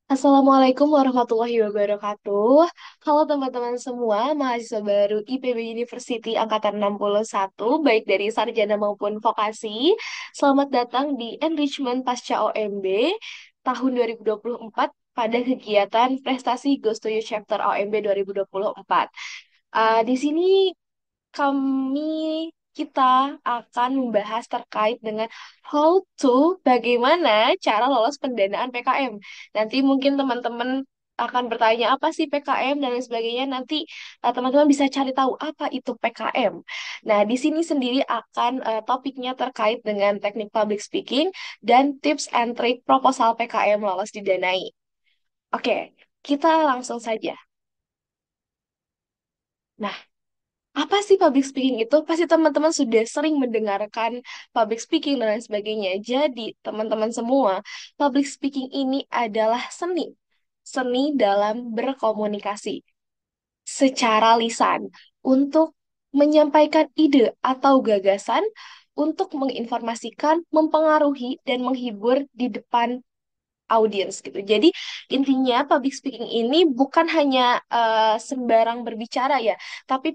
Assalamualaikum warahmatullahi wabarakatuh. Halo teman-teman semua, mahasiswa baru IPB University Angkatan 61, baik dari sarjana maupun vokasi. Selamat datang di Enrichment Pasca OMB tahun 2024 pada kegiatan Prestasi Goes to You Chapter OMB 2024. Di sini kami kita akan membahas terkait dengan how to bagaimana cara lolos pendanaan PKM. Nanti mungkin teman-teman akan bertanya apa sih PKM dan lain sebagainya. Nanti teman-teman bisa cari tahu apa itu PKM. Nah, di sini sendiri akan topiknya terkait dengan teknik public speaking dan tips and trick proposal PKM lolos didanai. Oke, kita langsung saja. Nah, apa sih public speaking itu? Pasti teman-teman sudah sering mendengarkan public speaking dan lain sebagainya. Jadi, teman-teman semua, public speaking ini adalah seni. Seni dalam berkomunikasi secara lisan untuk menyampaikan ide atau gagasan untuk menginformasikan, mempengaruhi, dan menghibur di depan audiens gitu. Jadi intinya public speaking ini bukan hanya sembarang berbicara ya, tapi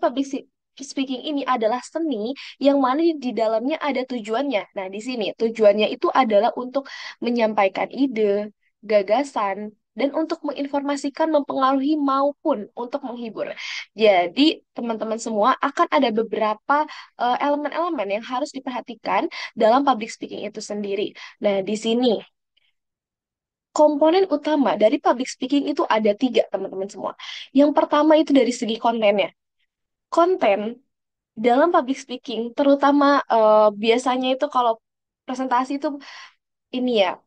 speaking ini adalah seni yang mana di dalamnya ada tujuannya. Nah, di sini tujuannya itu adalah untuk menyampaikan ide, gagasan, dan untuk menginformasikan, mempengaruhi maupun untuk menghibur. Jadi, teman-teman semua akan ada beberapa elemen-elemen yang harus diperhatikan dalam public speaking itu sendiri. Nah, di sini komponen utama dari public speaking itu ada tiga, teman-teman semua. Yang pertama itu dari segi kontennya. Konten dalam public speaking, terutama biasanya itu kalau presentasi itu ini ya,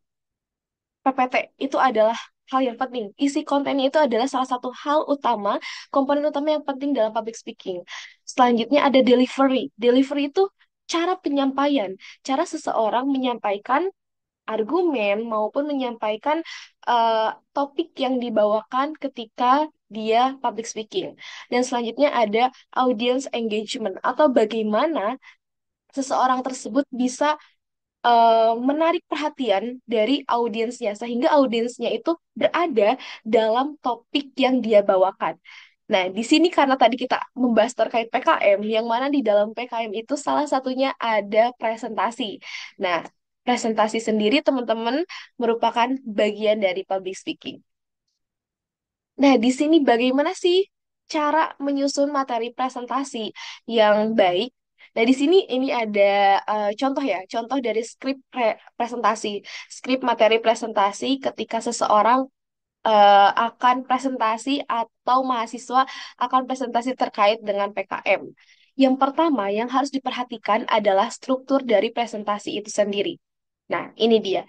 PPT, itu adalah hal yang penting. Isi kontennya itu adalah salah satu hal utama, komponen utama yang penting dalam public speaking. Selanjutnya ada delivery. Delivery itu cara penyampaian, cara seseorang menyampaikan argumen maupun menyampaikan topik yang dibawakan ketika dia public speaking. Dan selanjutnya ada audience engagement atau bagaimana seseorang tersebut bisa menarik perhatian dari audiensnya sehingga audiensnya itu berada dalam topik yang dia bawakan. Nah, di sini karena tadi kita membahas terkait PKM, yang mana di dalam PKM itu salah satunya ada presentasi. Nah, presentasi sendiri teman-teman merupakan bagian dari public speaking. Nah, di sini bagaimana sih cara menyusun materi presentasi yang baik? Nah, di sini ini ada contoh ya, contoh dari skrip presentasi, skrip materi presentasi ketika seseorang akan presentasi atau mahasiswa akan presentasi terkait dengan PKM. Yang pertama yang harus diperhatikan adalah struktur dari presentasi itu sendiri. Nah, ini dia.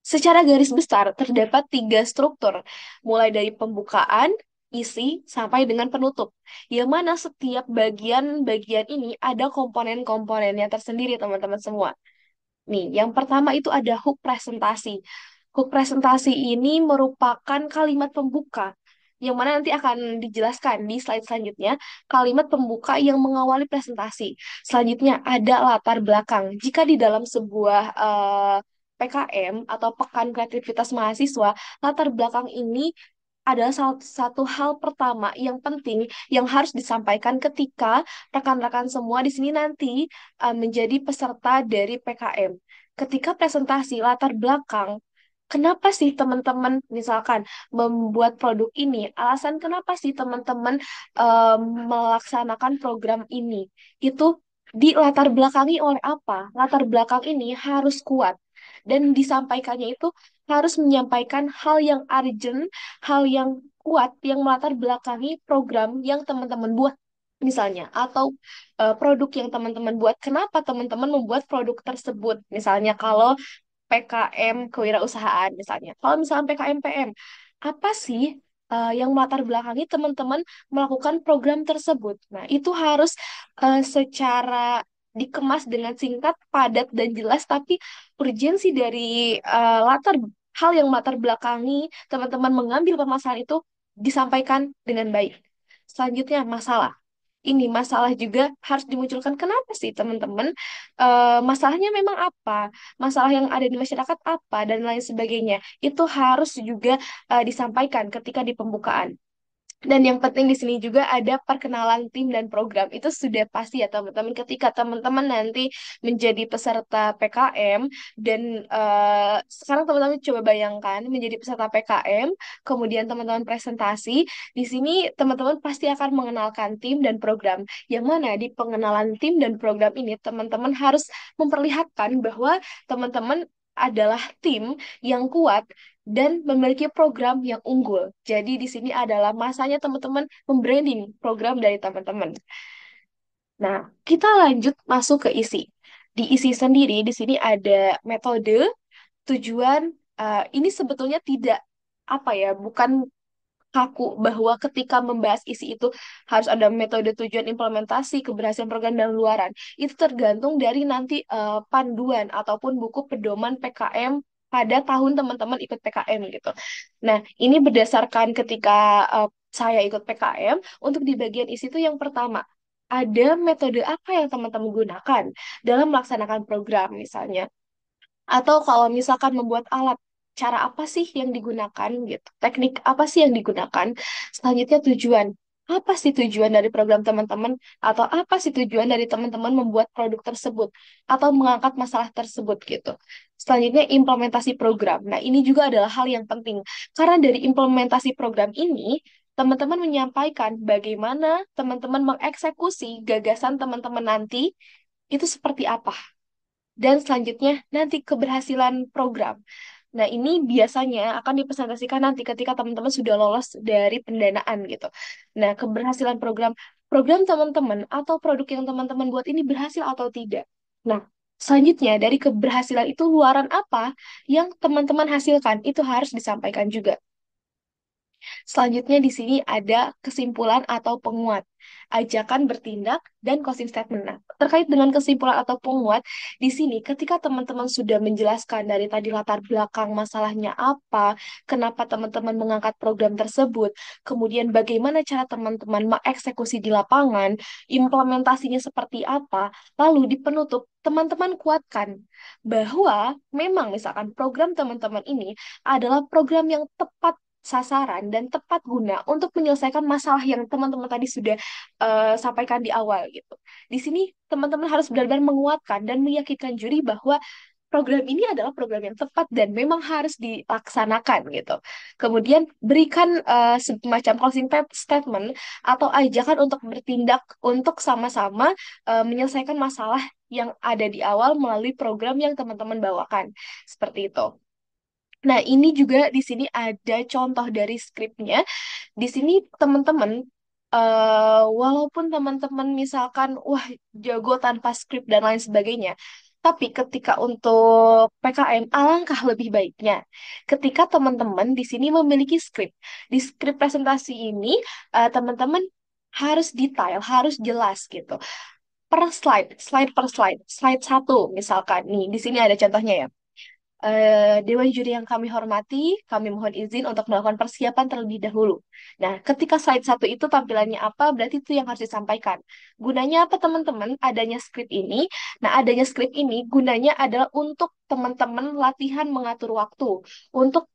Secara garis besar, terdapat tiga struktur, mulai dari pembukaan, isi, sampai dengan penutup. Yang mana setiap bagian-bagian ini ada komponen-komponennya tersendiri, teman-teman semua. Nih, yang pertama itu ada hook presentasi. Hook presentasi ini merupakan kalimat pembuka, yang mana nanti akan dijelaskan di slide selanjutnya, kalimat pembuka yang mengawali presentasi. Selanjutnya ada latar belakang. Jika di dalam sebuah PKM atau Pekan Kreativitas Mahasiswa, latar belakang ini adalah salah satu hal pertama yang penting yang harus disampaikan ketika rekan-rekan semua di sini nanti menjadi peserta dari PKM. Ketika presentasi latar belakang, kenapa sih teman-teman misalkan membuat produk ini? Alasan kenapa sih teman-teman eh, melaksanakan program ini? Itu di latar belakangi oleh apa? Latar belakang ini harus kuat dan disampaikannya itu harus menyampaikan hal yang urgent, hal yang kuat yang melatar belakangi program yang teman-teman buat misalnya atau produk yang teman-teman buat. Kenapa teman-teman membuat produk tersebut? Misalnya kalau PKM kewirausahaan misalnya. Kalau misalnya PKM PM, apa sih yang melatar belakangi teman-teman melakukan program tersebut? Nah, itu harus secara dikemas dengan singkat, padat, dan jelas, tapi urgensi dari latar hal yang melatar belakangi teman-teman mengambil permasalahan itu disampaikan dengan baik. Selanjutnya, masalah. ini masalah juga harus dimunculkan. Kenapa sih teman-teman? Masalahnya memang apa? Masalah yang ada di masyarakat apa dan lain sebagainya. Itu harus juga disampaikan ketika di pembukaan. Dan yang penting di sini juga ada perkenalan tim dan program. Itu sudah pasti ya teman-teman. Ketika teman-teman nanti menjadi peserta PKM dan sekarang teman-teman coba bayangkan menjadi peserta PKM, kemudian teman-teman presentasi. Di sini teman-teman pasti akan mengenalkan tim dan program. Yang mana di pengenalan tim dan program ini teman-teman harus memperlihatkan bahwa teman-teman adalah tim yang kuat dan memiliki program yang unggul. Jadi di sini adalah masanya teman-teman membranding program dari teman-teman. Nah, kita lanjut masuk ke isi. Di isi sendiri, di sini ada metode, tujuan. Ini sebetulnya tidak apa ya, bukan kaku bahwa ketika membahas isi itu harus ada metode, tujuan, implementasi, keberhasilan program dan luaran. Itu tergantung dari nanti panduan ataupun buku pedoman PKM pada tahun teman-teman ikut PKM gitu. Nah, ini berdasarkan ketika saya ikut PKM, untuk di bagian isi itu yang pertama, ada metode apa yang teman-teman gunakan dalam melaksanakan program misalnya. Atau kalau misalkan membuat alat, cara apa sih yang digunakan gitu? Teknik apa sih yang digunakan? Selanjutnya tujuan. Apa sih tujuan dari program teman-teman? Atau apa sih tujuan dari teman-teman membuat produk tersebut? Atau mengangkat masalah tersebut gitu. Selanjutnya implementasi program. Nah, ini juga adalah hal yang penting. Karena dari implementasi program ini, teman-teman menyampaikan bagaimana teman-teman mengeksekusi gagasan teman-teman nanti itu seperti apa. Dan selanjutnya nanti keberhasilan program. Nah, ini biasanya akan dipresentasikan nanti ketika teman-teman sudah lolos dari pendanaan gitu. Nah, keberhasilan program, program teman-teman atau produk yang teman-teman buat ini berhasil atau tidak. Nah, selanjutnya dari keberhasilan itu luaran apa yang teman-teman hasilkan itu harus disampaikan juga. Selanjutnya di sini ada kesimpulan atau penguat, ajakan bertindak, dan closing statement. Nah, terkait dengan kesimpulan atau penguat, di sini ketika teman-teman sudah menjelaskan dari tadi latar belakang masalahnya apa, kenapa teman-teman mengangkat program tersebut, kemudian bagaimana cara teman-teman mengeksekusi di lapangan, implementasinya seperti apa, lalu di penutup teman-teman kuatkan bahwa memang misalkan program teman-teman ini adalah program yang tepat sasaran dan tepat guna untuk menyelesaikan masalah yang teman-teman tadi sudah sampaikan di awal gitu. Di sini teman-teman harus benar-benar menguatkan dan meyakinkan juri bahwa program ini adalah program yang tepat dan memang harus dilaksanakan gitu. Kemudian berikan semacam closing statement atau ajakan untuk bertindak untuk sama-sama menyelesaikan masalah yang ada di awal melalui program yang teman-teman bawakan. Seperti itu. Nah, ini juga di sini ada contoh dari skripnya. Di sini teman-teman, walaupun teman-teman misalkan, wah jago tanpa skrip dan lain sebagainya, tapi ketika untuk PKM, alangkah lebih baiknya ketika teman-teman di sini memiliki skrip. Di skrip presentasi ini, teman-teman harus detail, harus jelas gitu. Per slide, slide per slide, slide satu misalkan. Nih, di sini ada contohnya ya. Dewan juri yang kami hormati, kami mohon izin untuk melakukan persiapan terlebih dahulu. Nah, ketika slide satu itu tampilannya apa, berarti itu yang harus disampaikan. Gunanya apa, teman-teman? Adanya skrip ini. Nah, adanya skrip ini gunanya adalah untuk teman-teman latihan mengatur waktu, untuk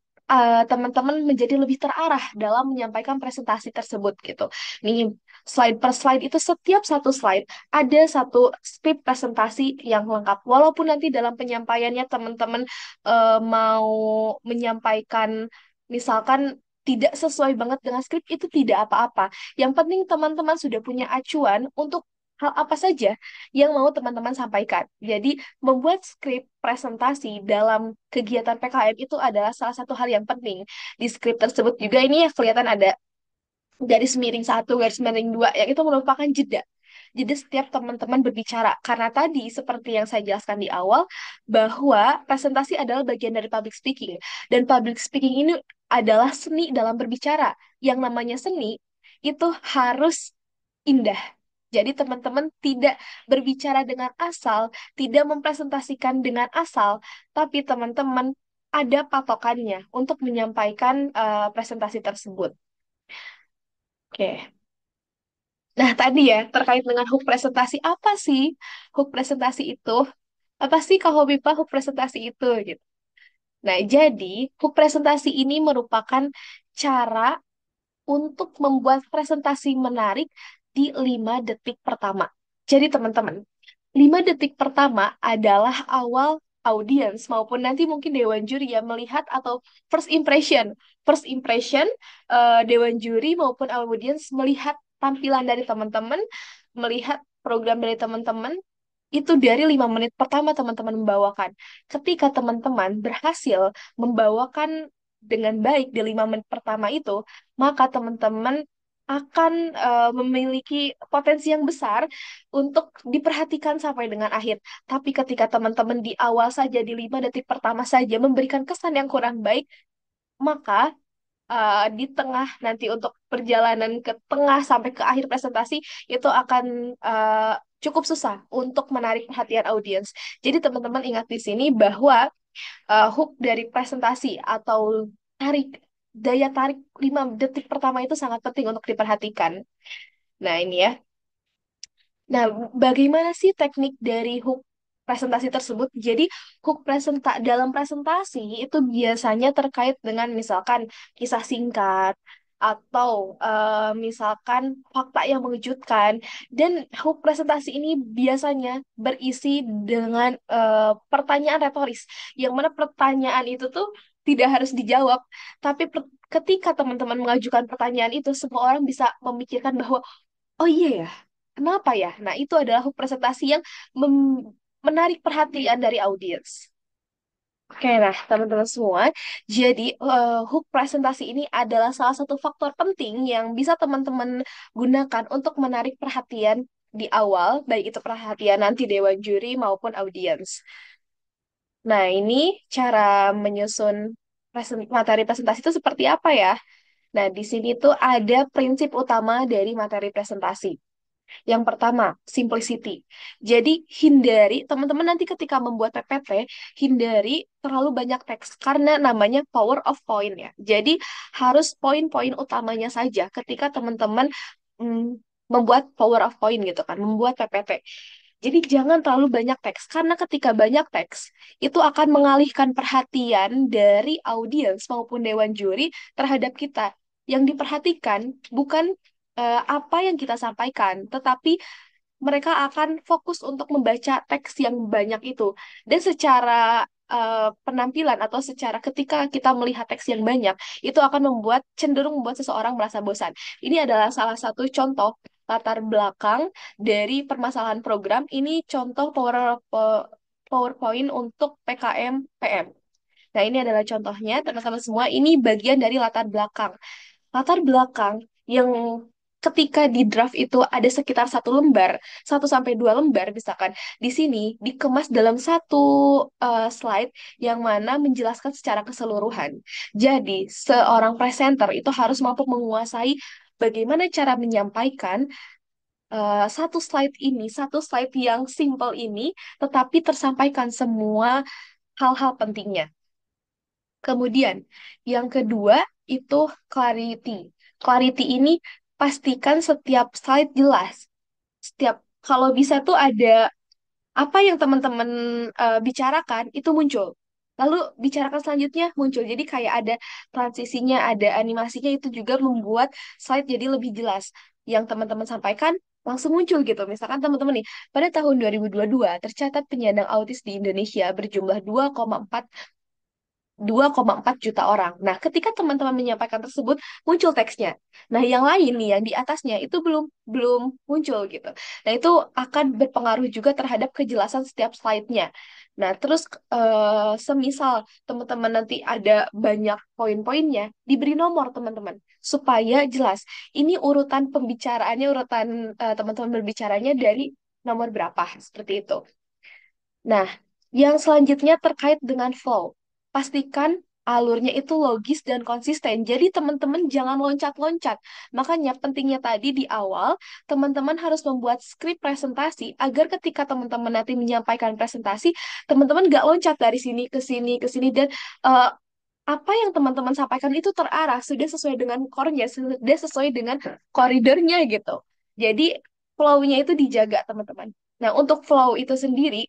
teman-teman menjadi lebih terarah dalam menyampaikan presentasi tersebut gitu. Nih, slide per slide itu setiap satu slide ada satu skrip presentasi yang lengkap. Walaupun nanti dalam penyampaiannya teman-teman mau menyampaikan misalkan tidak sesuai banget dengan skrip itu tidak apa-apa. Yang penting teman-teman sudah punya acuan untuk hal apa saja yang mau teman-teman sampaikan. Jadi membuat skrip presentasi dalam kegiatan PKM itu adalah salah satu hal yang penting. Di skrip tersebut juga ini ya kelihatan ada garis miring satu, garis miring dua, yang itu merupakan jeda. Jadi setiap teman-teman berbicara, karena tadi seperti yang saya jelaskan di awal, bahwa presentasi adalah bagian dari public speaking. Dan public speaking ini adalah seni dalam berbicara. Yang namanya seni itu harus indah. Jadi teman-teman tidak berbicara dengan asal, tidak mempresentasikan dengan asal, tapi teman-teman ada patokannya untuk menyampaikan presentasi tersebut. Oke. Nah, tadi ya, terkait dengan hook presentasi, apa sih hook presentasi itu? Apa sih kalau Hobipa hook presentasi itu? Gitu. Nah, jadi hook presentasi ini merupakan cara untuk membuat presentasi menarik di 5 detik pertama. Jadi teman-teman, 5 detik pertama adalah awal audiens maupun nanti mungkin dewan juri ya melihat atau first impression. First impression dewan juri maupun audiens melihat tampilan dari teman-teman, melihat program dari teman-teman itu dari 5 menit pertama teman-teman membawakan. Ketika teman-teman berhasil membawakan dengan baik di 5 menit pertama itu, maka teman-teman akan memiliki potensi yang besar untuk diperhatikan sampai dengan akhir. Tapi ketika teman-teman di awal saja, di 5 detik pertama saja memberikan kesan yang kurang baik, maka di tengah nanti untuk perjalanan ke tengah sampai ke akhir presentasi itu akan cukup susah untuk menarik perhatian audiens. Jadi teman-teman ingat di sini bahwa hook dari presentasi atau tarik daya tarik 5 detik pertama itu sangat penting untuk diperhatikan. Nah, ini ya. Nah, bagaimana sih teknik dari hook presentasi tersebut? Jadi, dalam presentasi itu biasanya terkait dengan misalkan kisah singkat atau misalkan fakta yang mengejutkan. Dan hook presentasi ini biasanya berisi dengan pertanyaan retoris, yang mana pertanyaan itu tuh tidak harus dijawab, tapi ketika teman-teman mengajukan pertanyaan itu, semua orang bisa memikirkan bahwa oh iya ya, kenapa ya? Nah, itu adalah hook presentasi yang menarik perhatian dari audiens. Oke, nah teman-teman semua, jadi hook presentasi ini adalah salah satu faktor penting yang bisa teman-teman gunakan untuk menarik perhatian di awal, baik itu perhatian nanti dewan juri maupun audiens. Nah, ini cara menyusun materi presentasi itu seperti apa ya? Nah, di sini tuh ada prinsip utama dari materi presentasi. Yang pertama, simplicity. Jadi, teman-teman nanti ketika membuat PPT, hindari terlalu banyak teks karena namanya power of point ya. Jadi, harus poin-poin utamanya saja ketika teman-teman membuat power of point gitu kan, membuat PPT. Jadi jangan terlalu banyak teks, karena ketika banyak teks, itu akan mengalihkan perhatian dari audiens maupun dewan juri terhadap kita. Yang diperhatikan bukan apa yang kita sampaikan, tetapi mereka akan fokus untuk membaca teks yang banyak itu. Dan secara penampilan atau secara ketika kita melihat teks yang banyak, itu akan cenderung membuat seseorang merasa bosan. Ini adalah salah satu contoh latar belakang dari permasalahan program. Ini contoh PowerPoint untuk PKM PM. Nah, ini adalah contohnya, teman-teman semua. Ini bagian dari latar belakang yang ketika di draft itu ada sekitar 1 lembar, 1 sampai 2 lembar misalkan. Di sini dikemas dalam satu slide yang mana menjelaskan secara keseluruhan. Jadi, seorang presenter itu harus mampu menguasai bagaimana cara menyampaikan satu slide yang simple ini, tetapi tersampaikan semua hal-hal pentingnya. Kemudian, yang kedua itu clarity. Clarity ini pastikan setiap slide jelas. Kalau bisa tuh ada apa yang teman-teman bicarakan itu muncul. Lalu bicarakan selanjutnya muncul. Jadi kayak ada transisinya, ada animasinya itu juga membuat slide jadi lebih jelas. Yang teman-teman sampaikan langsung muncul gitu. Misalkan teman-teman nih, pada tahun 2022 tercatat penyandang autis di Indonesia berjumlah 2,4 juta orang. Nah, ketika teman-teman menyampaikan tersebut, muncul teksnya. Nah, yang lain nih, yang di atasnya itu belum belum muncul gitu. Nah, itu akan berpengaruh juga terhadap kejelasan setiap slide-nya. Nah, terus semisal teman-teman nanti ada banyak poin-poinnya, diberi nomor teman-teman supaya jelas. Ini urutan pembicaraannya, urutan teman-teman berbicaranya dari nomor berapa, seperti itu. Nah, yang selanjutnya terkait dengan flow. Pastikan alurnya itu logis dan konsisten. Jadi teman-teman jangan loncat-loncat. Makanya pentingnya tadi di awal, teman-teman harus membuat skrip presentasi agar ketika teman-teman nanti menyampaikan presentasi, teman-teman nggak loncat dari sini ke sini ke sini dan eh, apa yang teman-teman sampaikan itu terarah, sudah sesuai dengan core-nya, sudah sesuai dengan koridornya gitu. Jadi flow-nya itu dijaga, teman-teman. Nah, untuk flow itu sendiri,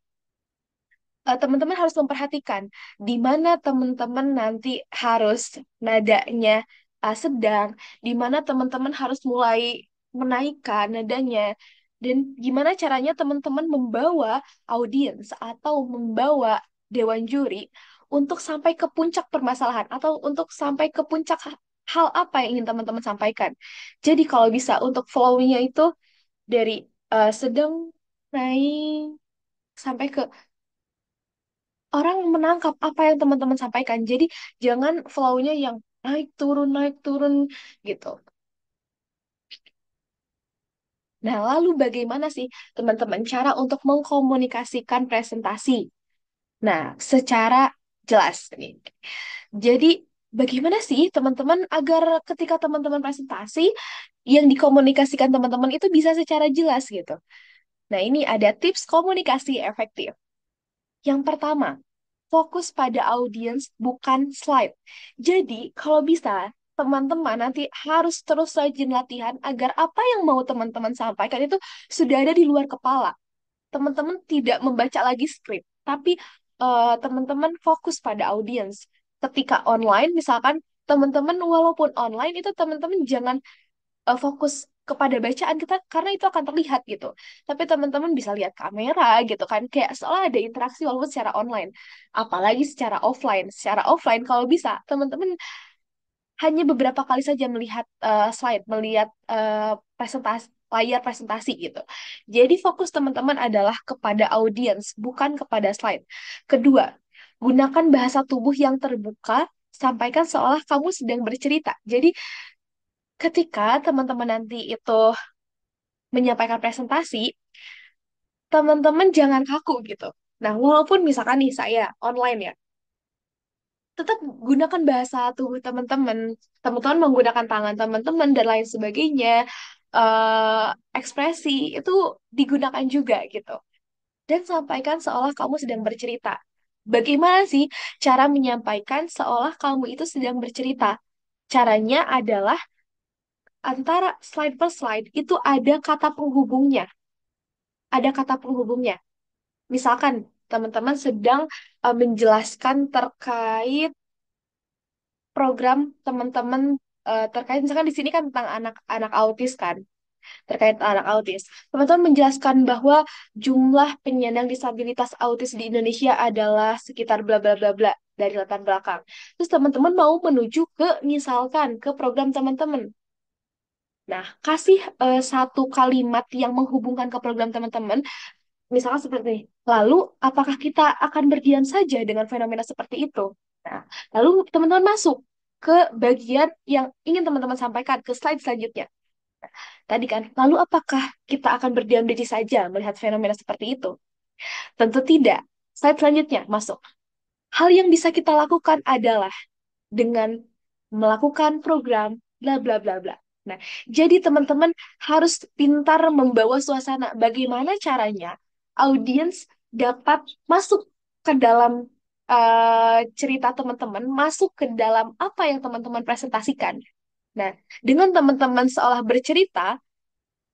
teman-teman harus memperhatikan di mana teman-teman nanti harus nadanya sedang, di mana teman-teman harus mulai menaikkan nadanya, dan gimana caranya teman-teman membawa audiens atau membawa dewan juri untuk sampai ke puncak permasalahan atau untuk sampai ke puncak hal apa yang ingin teman-teman sampaikan. Jadi kalau bisa untuk flow-nya itu dari sedang naik sampai ke orang menangkap apa yang teman-teman sampaikan. Jadi jangan flow-nya yang naik turun gitu. Nah, lalu bagaimana sih teman-teman cara untuk mengkomunikasikan presentasi? Nah, secara jelas nih. Jadi bagaimana sih teman-teman agar ketika teman-teman presentasi yang dikomunikasikan teman-teman itu bisa secara jelas gitu. Nah, ini ada tips komunikasi efektif. Yang pertama, fokus pada audiens bukan slide. Jadi, kalau bisa, teman-teman nanti harus terus rajin latihan agar apa yang mau teman-teman sampaikan itu sudah ada di luar kepala. Teman-teman tidak membaca lagi skrip, tapi teman-teman fokus pada audiens. Ketika online, misalkan teman-teman walaupun online itu teman-teman jangan fokus kepada bacaan kita karena itu akan terlihat gitu. Tapi teman-teman bisa lihat kamera gitu kan, kayak seolah ada interaksi walaupun secara online. Apalagi secara offline. Secara offline kalau bisa teman-teman hanya beberapa kali saja melihat slide, melihat presentasi layar presentasi gitu. Jadi fokus teman-teman adalah kepada audiens, bukan kepada slide. Kedua, gunakan bahasa tubuh yang terbuka, sampaikan seolah kamu sedang bercerita. Jadi ketika teman-teman nanti itu menyampaikan presentasi, teman-teman jangan kaku gitu. Nah, walaupun misalkan nih saya online ya, tetap gunakan bahasa tubuh teman-teman. Teman-teman menggunakan tangan teman-teman dan lain sebagainya. eh Ekspresi itu digunakan juga gitu. Dan sampaikan seolah kamu sedang bercerita. Bagaimana sih cara menyampaikan seolah kamu itu sedang bercerita? Caranya adalah antara slide per slide itu ada kata penghubungnya. Ada kata penghubungnya. Misalkan teman-teman sedang menjelaskan terkait program teman-teman terkait misalkan di sini kan tentang anak-anak autis kan, terkait anak autis. Teman-teman menjelaskan bahwa jumlah penyandang disabilitas autis di Indonesia adalah sekitar bla bla bla bla dari latar belakang. Terus teman-teman mau menuju ke misalkan ke program teman-teman. Nah, kasih satu kalimat yang menghubungkan ke program teman-teman. Misalkan seperti ini, lalu apakah kita akan berdiam saja dengan fenomena seperti itu? Nah, lalu teman-teman masuk ke bagian yang ingin teman-teman sampaikan ke slide selanjutnya. Tadi kan, lalu apakah kita akan berdiam diri saja melihat fenomena seperti itu? Tentu tidak. Slide selanjutnya masuk. Hal yang bisa kita lakukan adalah dengan melakukan program bla bla bla bla. Nah, jadi teman-teman harus pintar membawa suasana. Bagaimana caranya audiens dapat masuk ke dalam cerita teman-teman, masuk ke dalam apa yang teman-teman presentasikan. Nah, dengan teman-teman seolah bercerita,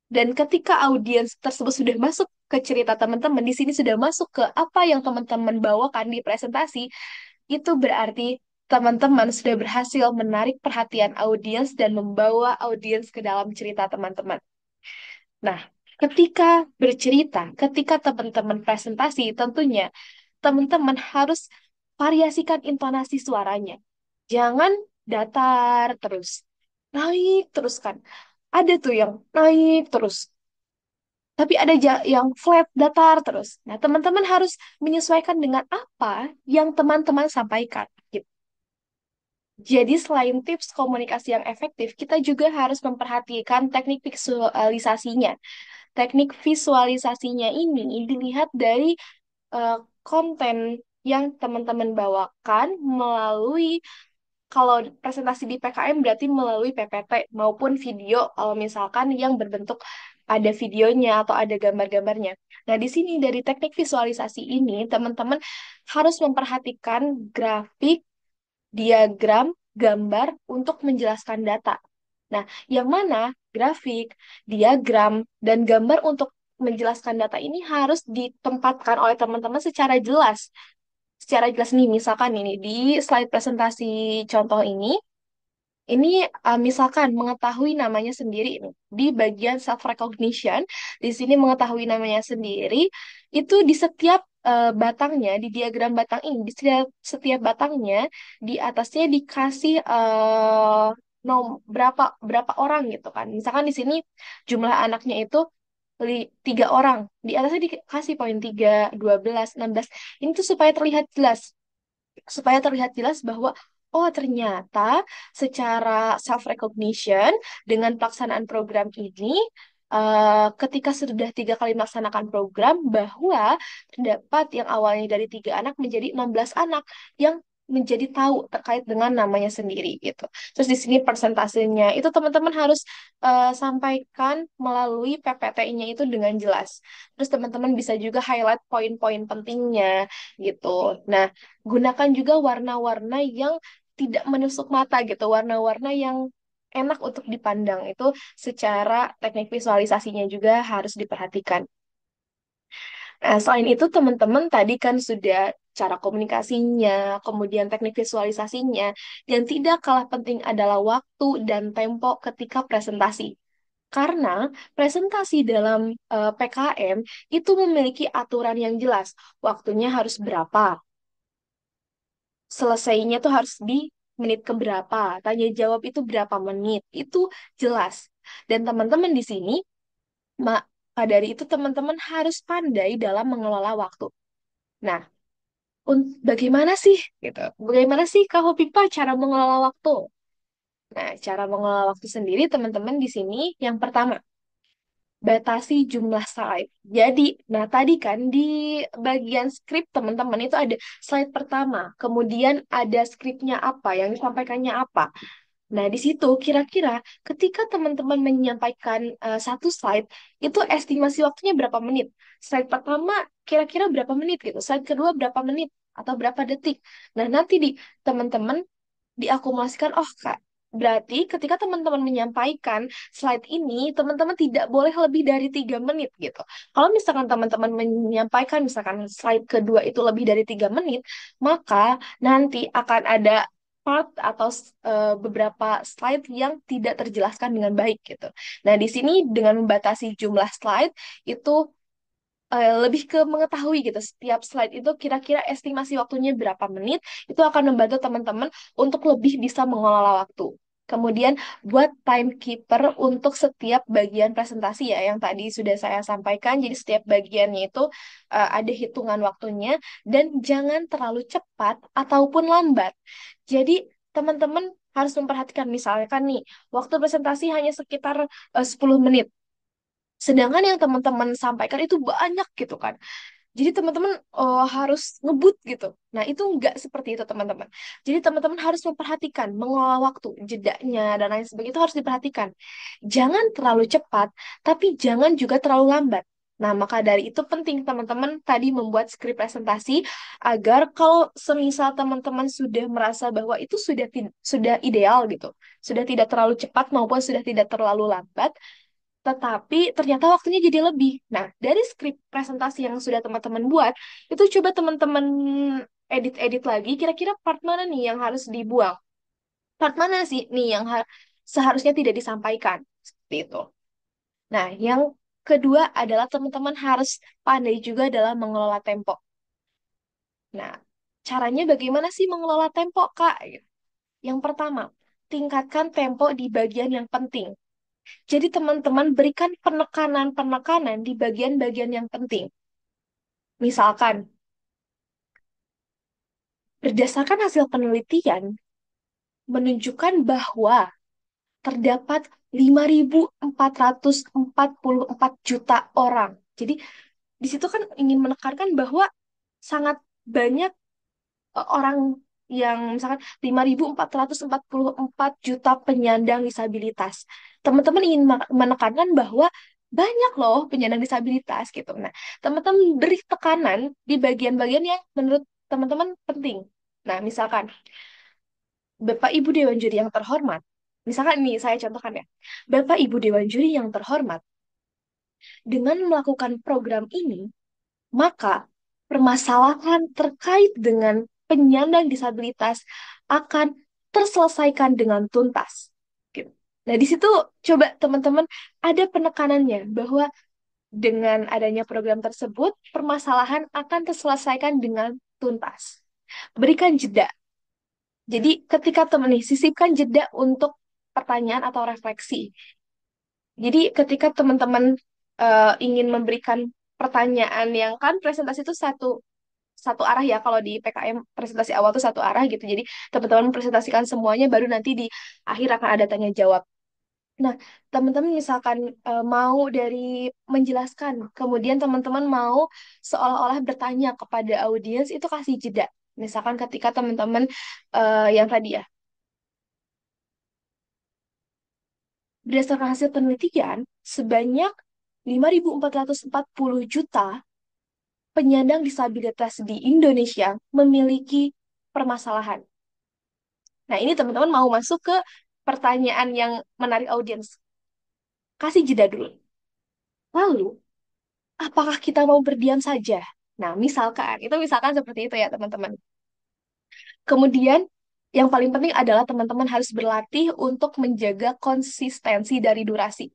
dan ketika audiens tersebut sudah masuk ke cerita teman-teman, di sini sudah masuk ke apa yang teman-teman bawakan di presentasi, itu berarti teman-teman sudah berhasil menarik perhatian audiens dan membawa audiens ke dalam cerita teman-teman. Nah, ketika bercerita, ketika teman-teman presentasi, tentunya teman-teman harus variasikan intonasi suaranya. Jangan datar terus, naik terus kan. Ada tuh yang naik terus, tapi ada yang flat datar terus. Nah, teman-teman harus menyesuaikan dengan apa yang teman-teman sampaikan. Gitu. Jadi selain tips komunikasi yang efektif, kita juga harus memperhatikan teknik visualisasinya. Teknik visualisasinya ini dilihat dari eh, konten yang teman-teman bawakan melalui, kalau presentasi di PKM berarti melalui PPT maupun video kalau misalkan yang berbentuk ada videonya atau ada gambar-gambarnya. Nah, di sini dari teknik visualisasi ini teman-teman harus memperhatikan grafik, diagram, gambar untuk menjelaskan data. Nah, yang mana grafik, diagram, dan gambar untuk menjelaskan data ini harus ditempatkan oleh teman-teman secara jelas. Secara jelas nih, misalkan ini di slide presentasi contoh ini misalkan mengetahui namanya sendiri nih, di bagian self recognition, di sini mengetahui namanya sendiri, itu di setiap batangnya, di diagram batang ini, di setiap batangnya, di atasnya dikasih berapa berapa orang gitu kan. Misalkan di sini jumlah anaknya itu 3 orang, di atasnya dikasih poin 3, 12, 16. Ini tuh supaya terlihat jelas bahwa oh ternyata secara self recognition dengan pelaksanaan program ini ketika sudah 3 kali melaksanakan program bahwa terdapat yang awalnya dari 3 anak menjadi 16 anak yang menjadi tahu terkait dengan namanya sendiri gitu. Terus di sini persentasenya itu teman-teman harus sampaikan melalui PPT-nya itu dengan jelas. Terus teman-teman bisa juga highlight poin-poin pentingnya gitu. Nah, gunakan juga warna-warna yang tidak menusuk mata gitu, warna-warna yang enak untuk dipandang itu secara teknik visualisasinya juga harus diperhatikan. Nah, selain itu teman-teman tadi kan sudah cara komunikasinya, kemudian teknik visualisasinya, yang tidak kalah penting adalah waktu dan tempo ketika presentasi. Karena presentasi dalam PKM itu memiliki aturan yang jelas. Waktunya harus berapa, selesainya tuh harus di menit keberapa, tanya jawab itu berapa menit, itu jelas. Dan teman-teman di sini, maka dari itu teman-teman harus pandai dalam mengelola waktu. Nah, bagaimana sih gitu? Bagaimana sih Kak Hopipa cara mengelola waktu? Nah, cara mengelola waktu sendiri teman-teman di sini yang pertama, batasi jumlah slide. Jadi, nah tadi kan di bagian skrip teman-teman itu ada slide pertama, kemudian ada skripnya apa, yang disampaikannya apa. Nah, di situ kira-kira ketika teman-teman menyampaikan satu slide, itu estimasi waktunya berapa menit? Slide pertama kira-kira berapa menit gitu? Slide kedua berapa menit? Atau berapa detik? Nah, nanti di teman-teman diakumulasikan, oh Kak, berarti ketika teman-teman menyampaikan slide ini, teman-teman tidak boleh lebih dari 3 menit gitu. Kalau misalkan teman-teman menyampaikan, misalkan slide kedua itu lebih dari 3 menit, maka nanti akan ada part atau beberapa slide yang tidak terjelaskan dengan baik gitu. Nah, di sini dengan membatasi jumlah slide itu lebih ke mengetahui gitu. Setiap slide itu kira-kira estimasi waktunya berapa menit, itu akan membantu teman-teman untuk lebih bisa mengelola waktu. Kemudian buat timekeeper untuk setiap bagian presentasi ya, yang tadi sudah saya sampaikan. Jadi setiap bagiannya itu ada hitungan waktunya dan jangan terlalu cepat ataupun lambat. Jadi teman-teman harus memperhatikan misalkan nih, waktu presentasi hanya sekitar 10 menit. Sedangkan yang teman-teman sampaikan itu banyak gitu kan. Jadi teman-teman harus ngebut gitu. Nah, itu nggak seperti itu teman-teman. Jadi teman-teman harus memperhatikan, mengelola waktu, jedanya, dan lain sebagainya itu harus diperhatikan. Jangan terlalu cepat, tapi jangan juga terlalu lambat. Nah, maka dari itu penting teman-teman tadi membuat skrip presentasi agar kalau semisal teman-teman sudah merasa bahwa itu sudah ideal gitu, sudah tidak terlalu cepat maupun sudah tidak terlalu lambat, tetapi ternyata waktunya jadi lebih. Nah, dari skrip presentasi yang sudah teman-teman buat, itu coba teman-teman edit-edit lagi, kira-kira part mana nih yang harus dibuang? Part mana sih nih yang seharusnya tidak disampaikan? Seperti itu. Nah, yang kedua adalah teman-teman harus pandai juga dalam mengelola tempo. Nah, caranya bagaimana sih mengelola tempo, Kak? Yang pertama, tingkatkan tempo di bagian yang penting. Jadi teman-teman berikan penekanan-penekanan di bagian-bagian yang penting. Misalkan, berdasarkan hasil penelitian menunjukkan bahwa terdapat 5.444 juta orang. Jadi di situ kan ingin menekankan bahwa sangat banyak orang yang misalkan 5.444 juta penyandang disabilitas. Teman-teman ingin menekankan bahwa banyak loh penyandang disabilitas gitu. Nah, teman-teman beri tekanan di bagian-bagian yang menurut teman-teman penting. Nah, misalkan Bapak Ibu Dewan Juri yang terhormat, Misalkan ini saya contohkan ya. Bapak Ibu Dewan Juri yang terhormat, dengan melakukan program ini, maka permasalahan terkait dengan penyandang disabilitas akan terselesaikan dengan tuntas. Gitu. Nah, di situ coba teman-teman ada penekanannya bahwa dengan adanya program tersebut, permasalahan akan terselesaikan dengan tuntas. Berikan jeda. Jadi ketika teman nih, sisipkan jeda untuk pertanyaan atau refleksi. Jadi ketika teman-teman ingin memberikan pertanyaan yang kan presentasi itu satu satu arah ya, kalau di PKM presentasi awal tuh satu arah gitu. Jadi teman-teman presentasikan semuanya baru nanti di akhir akan ada tanya jawab. Nah, teman-teman misalkan mau dari menjelaskan, kemudian teman-teman mau seolah-olah bertanya kepada audiens, itu kasih jeda. Misalkan ketika teman-teman yang tadi ya, berdasarkan hasil penelitian, sebanyak 5.440 juta penyandang disabilitas di Indonesia memiliki permasalahan. Nah, ini teman-teman mau masuk ke pertanyaan yang menarik audiens. Kasih jeda dulu. Lalu, apakah kita mau berdiam saja? Nah, misalkan, itu misalkan seperti itu ya, teman-teman. Kemudian, yang paling penting adalah teman-teman harus berlatih untuk menjaga konsistensi dari durasi.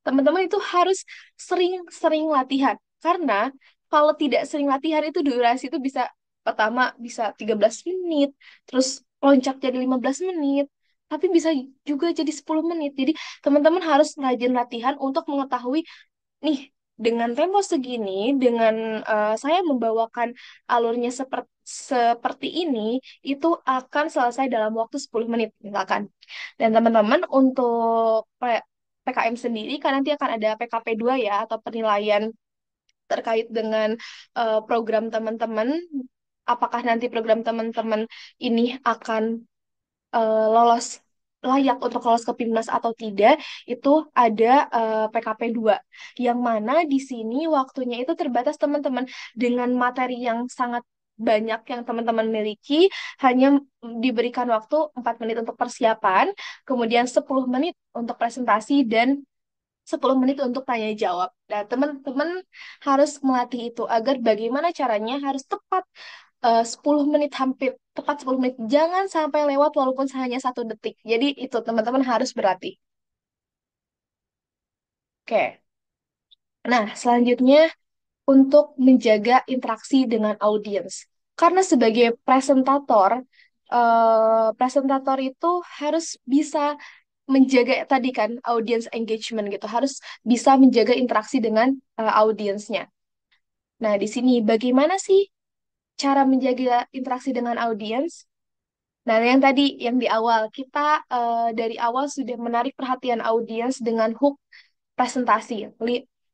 Teman-teman itu harus sering-sering latihan. Karena kalau tidak sering latihan itu durasi itu bisa pertama bisa 13 menit, terus loncat jadi 15 menit, tapi bisa juga jadi 10 menit. Jadi teman-teman harus rajin latihan untuk mengetahui nih dengan tempo segini, dengan saya membawakan alurnya seperti ini, itu akan selesai dalam waktu 10 menit misalkan. Dan teman-teman untuk PKM sendiri kan nanti akan ada PKP 2 ya, atau penilaian terkait dengan program teman-teman, apakah nanti program teman-teman ini akan lolos, layak untuk lolos ke PIMNAS atau tidak, itu ada PKP 2 yang mana di sini waktunya itu terbatas teman-teman, dengan materi yang sangat banyak yang teman-teman miliki, hanya diberikan waktu 4 menit untuk persiapan, kemudian 10 menit untuk presentasi, dan 10 menit untuk tanya jawab. Nah, teman-teman harus melatih itu agar bagaimana caranya harus tepat 10 menit, hampir tepat 10 menit. Jangan sampai lewat walaupun hanya 1 detik. Jadi itu teman-teman harus berlatih. Oke. Nah, selanjutnya untuk menjaga interaksi dengan audiens. Karena sebagai presentator itu harus bisa menjaga tadi kan audience engagement gitu, harus bisa menjaga interaksi dengan audiensnya. Nah, di sini bagaimana sih cara menjaga interaksi dengan audiens? Nah, yang tadi yang di awal kita dari awal sudah menarik perhatian audiens dengan hook presentasi,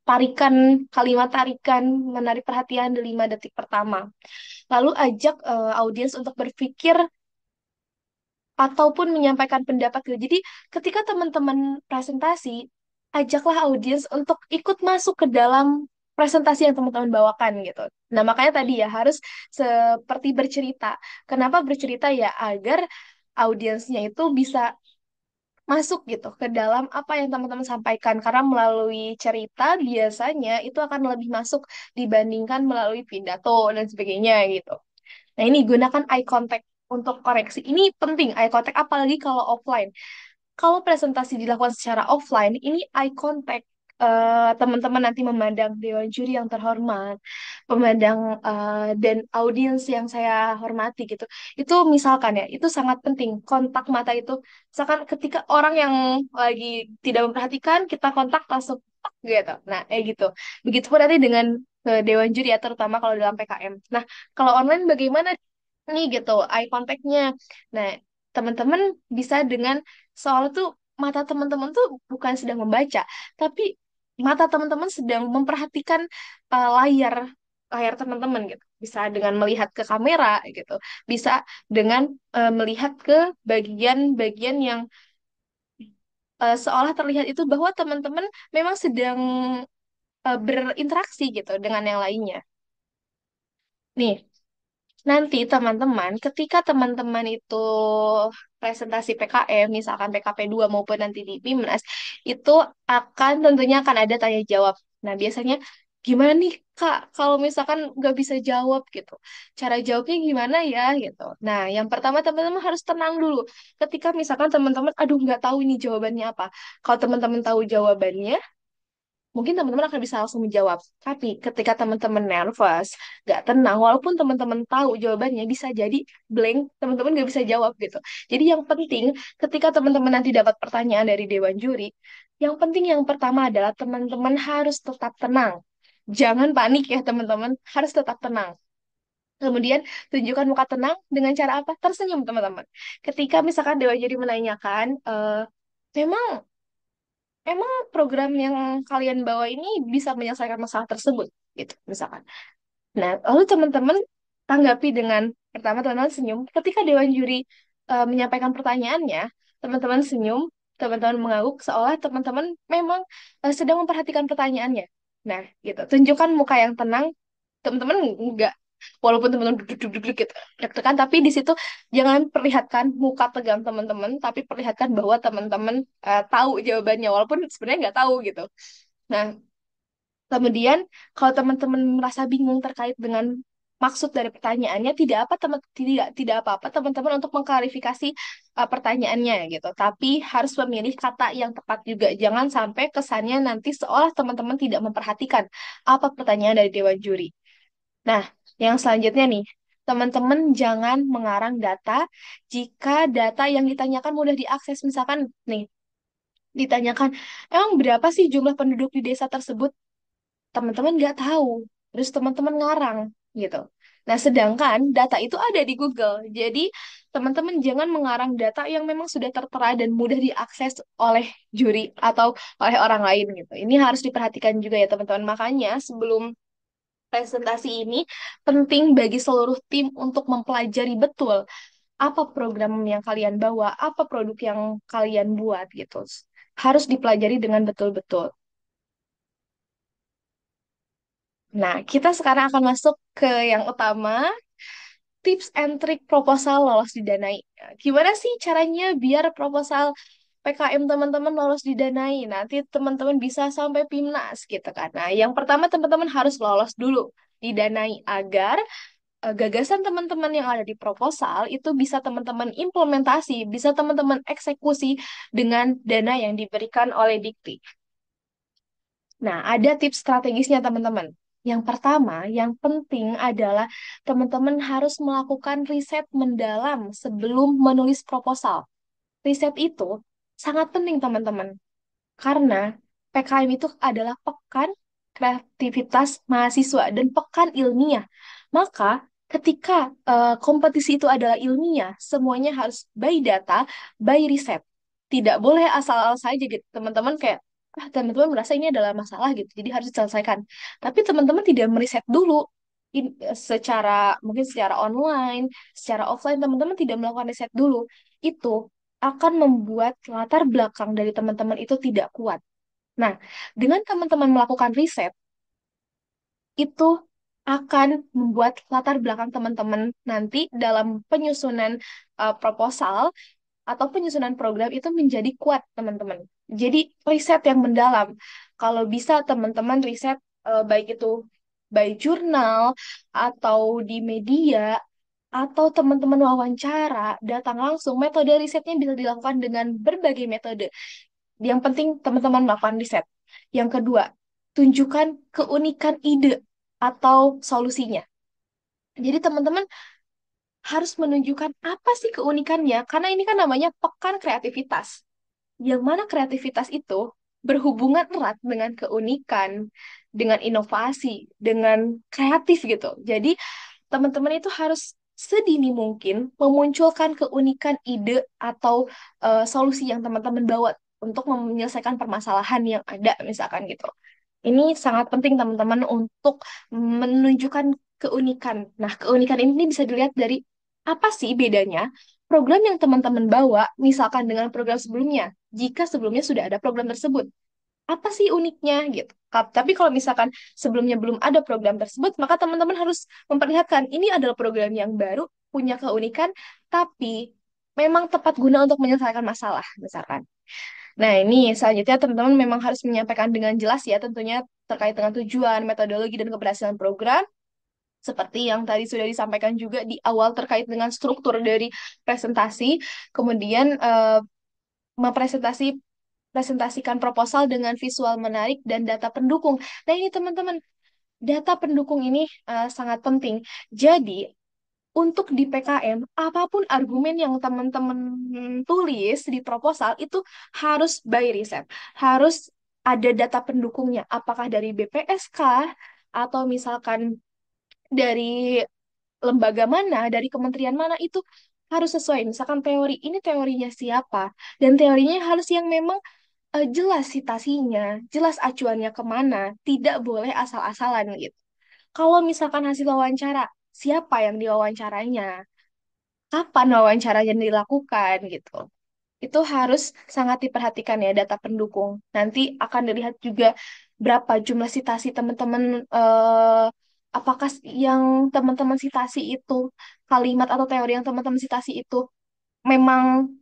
tarikan kalimat tarikan menarik perhatian di 5 detik pertama. Lalu ajak audiens untuk berpikir ataupun menyampaikan pendapat gitu. Jadi ketika teman-teman presentasi, ajaklah audiens untuk ikut masuk ke dalam presentasi yang teman-teman bawakan gitu. Nah, makanya tadi ya harus seperti bercerita. Kenapa bercerita ya? Agar audiensnya itu bisa masuk gitu ke dalam apa yang teman-teman sampaikan. Karena melalui cerita biasanya itu akan lebih masuk dibandingkan melalui pidato dan sebagainya gitu. Nah, ini gunakan eye contact untuk koreksi. Ini penting, eye contact, apalagi kalau offline. Kalau presentasi dilakukan secara offline, ini eye contact. Teman-teman nanti memandang dewan juri yang terhormat, memandang dan audiens yang saya hormati gitu. Itu misalkan ya, itu sangat penting. Kontak mata itu, misalkan ketika orang yang lagi tidak memperhatikan, kita kontak langsung tek gitu. Nah, gitu. Begitupun nanti dengan dewan juri ya, terutama kalau dalam PKM. Nah, kalau online bagaimana nih gitu eye contact-nya. Nah, teman-teman bisa dengan soal tuh mata teman-teman tuh bukan sedang membaca, tapi mata teman-teman sedang memperhatikan layar layar teman-teman gitu. Bisa dengan melihat ke kamera gitu. Bisa dengan melihat ke bagian-bagian yang seolah terlihat itu bahwa teman-teman memang sedang berinteraksi gitu dengan yang lainnya. Nih, Nanti teman-teman, ketika teman-teman itu presentasi PKM, misalkan PKP 2 maupun nanti di PIMNAS, itu akan tentunya akan ada tanya jawab. Nah, biasanya gimana nih Kak, kalau misalkan nggak bisa jawab gitu, cara jawabnya gimana ya gitu. Nah, yang pertama teman-teman harus tenang dulu. Ketika misalkan teman-teman, aduh nggak tahu ini jawabannya apa. Kalau teman-teman tahu jawabannya, mungkin teman-teman akan bisa langsung menjawab. Tapi ketika teman-teman nervous, gak tenang, walaupun teman-teman tahu jawabannya, bisa jadi blank, teman-teman gak bisa jawab gitu. Jadi yang penting, ketika teman-teman nanti dapat pertanyaan dari Dewan Juri, yang penting yang pertama adalah teman-teman harus tetap tenang. Jangan panik ya teman-teman, harus tetap tenang. Kemudian tunjukkan muka tenang dengan cara apa? Tersenyum teman-teman. Ketika misalkan Dewan Juri menanyakan, memang emang program yang kalian bawa ini bisa menyelesaikan masalah tersebut gitu misalkan. Nah, lalu teman-teman tanggapi dengan pertama teman-teman senyum. Ketika Dewan Juri menyampaikan pertanyaannya, teman-teman senyum, teman-teman mengangguk seolah teman-teman memang sedang memperhatikan pertanyaannya. Nah, gitu. Tunjukkan muka yang tenang, teman-teman enggak walaupun teman-teman duduk-duduk gitu deg-degan, tapi di situ jangan perlihatkan muka tegang teman-teman, tapi perlihatkan bahwa teman-teman tahu jawabannya walaupun sebenarnya nggak tahu gitu. Nah, kemudian kalau teman-teman merasa bingung terkait dengan maksud dari pertanyaannya, tidak apa teman tidak apa-apa teman-teman untuk mengklarifikasi pertanyaannya gitu. Tapi harus memilih kata yang tepat juga. Jangan sampai kesannya nanti seolah teman-teman tidak memperhatikan apa pertanyaan dari Dewan Juri. Nah, yang selanjutnya nih, teman-teman jangan mengarang data jika data yang ditanyakan mudah diakses. Misalkan nih, ditanyakan, emang berapa sih jumlah penduduk di desa tersebut? Teman-teman nggak tahu. Terus teman-teman ngarang gitu. Nah, sedangkan data itu ada di Google. Jadi, teman-teman jangan mengarang data yang memang sudah tertera dan mudah diakses oleh juri atau oleh orang lain gitu. Ini harus diperhatikan juga ya, teman-teman. Makanya, sebelum presentasi ini penting bagi seluruh tim untuk mempelajari betul apa program yang kalian bawa, apa produk yang kalian buat gitu. Harus dipelajari dengan betul-betul. Nah, kita sekarang akan masuk ke yang utama, tips and trick proposal lolos didanai. Nah, gimana sih caranya biar proposal PKM teman-teman lolos didanai? Nanti teman-teman bisa sampai PIMNAS gitu kan. Nah, yang pertama teman-teman harus lolos dulu didanai agar gagasan teman-teman yang ada di proposal itu bisa teman-teman implementasi, bisa teman-teman eksekusi dengan dana yang diberikan oleh Dikti. Nah, ada tips strategisnya teman-teman. Yang pertama, yang penting adalah teman-teman harus melakukan riset mendalam sebelum menulis proposal. Riset itu sangat penting teman-teman, karena PKM itu adalah pekan kreativitas mahasiswa dan pekan ilmiah. Maka ketika kompetisi itu adalah ilmiah, semuanya harus by data, by riset. Tidak boleh asal-asal saja gitu. Teman-teman kayak, ah teman-teman merasa ini adalah masalah gitu, jadi harus diselesaikan. Tapi teman-teman tidak meriset dulu. Secara mungkin secara online, secara offline teman-teman tidak melakukan riset dulu. Itu akan membuat latar belakang dari teman-teman itu tidak kuat. Nah, dengan teman-teman melakukan riset, itu akan membuat latar belakang teman-teman nanti dalam penyusunan proposal atau penyusunan program itu menjadi kuat, teman-teman. Jadi, riset yang mendalam. Kalau bisa teman-teman riset baik itu by jurnal atau di media atau teman-teman wawancara, datang langsung, metode risetnya bisa dilakukan dengan berbagai metode. Yang penting teman-teman melakukan riset. Yang kedua, tunjukkan keunikan ide atau solusinya. Jadi teman-teman harus menunjukkan apa sih keunikannya, karena ini kan namanya pekan kreativitas. Yang mana kreativitas itu berhubungan erat dengan keunikan, dengan inovasi, dengan kreatif gitu. Jadi teman-teman itu harus sedini mungkin memunculkan keunikan ide atau solusi yang teman-teman bawa untuk menyelesaikan permasalahan yang ada, misalkan gitu. Ini sangat penting teman-teman untuk menunjukkan keunikan. Nah, keunikan ini bisa dilihat dari apa sih bedanya program yang teman-teman bawa, misalkan dengan program sebelumnya, jika sebelumnya sudah ada program tersebut. Apa sih uniknya gitu. Tapi kalau misalkan sebelumnya belum ada program tersebut, maka teman-teman harus memperlihatkan ini adalah program yang baru, punya keunikan, tapi memang tepat guna untuk menyelesaikan masalah, misalkan. Nah, ini selanjutnya teman-teman memang harus menyampaikan dengan jelas ya, tentunya terkait dengan tujuan, metodologi, dan keberhasilan program, seperti yang tadi sudah disampaikan juga di awal terkait dengan struktur dari presentasi, kemudian mempresentasi presentasikan proposal dengan visual menarik dan data pendukung. Nah, ini teman-teman, data pendukung ini sangat penting. Jadi, untuk di PKM, apapun argumen yang teman-teman tulis di proposal itu harus by riset, harus ada data pendukungnya. Apakah dari BPS kah? Atau misalkan dari lembaga mana, dari kementerian mana, itu harus sesuai. Misalkan teori, ini teorinya siapa? Dan teorinya harus yang memang jelas citasinya, jelas acuannya kemana, tidak boleh asal-asalan gitu. Kalau misalkan hasil wawancara, siapa yang diwawancaranya, kapan wawancaranya dilakukan gitu. Itu harus sangat diperhatikan ya data pendukung. Nanti akan dilihat juga berapa jumlah citasi teman-teman, apakah yang teman-teman citasi itu, kalimat atau teori yang teman-teman citasi itu memang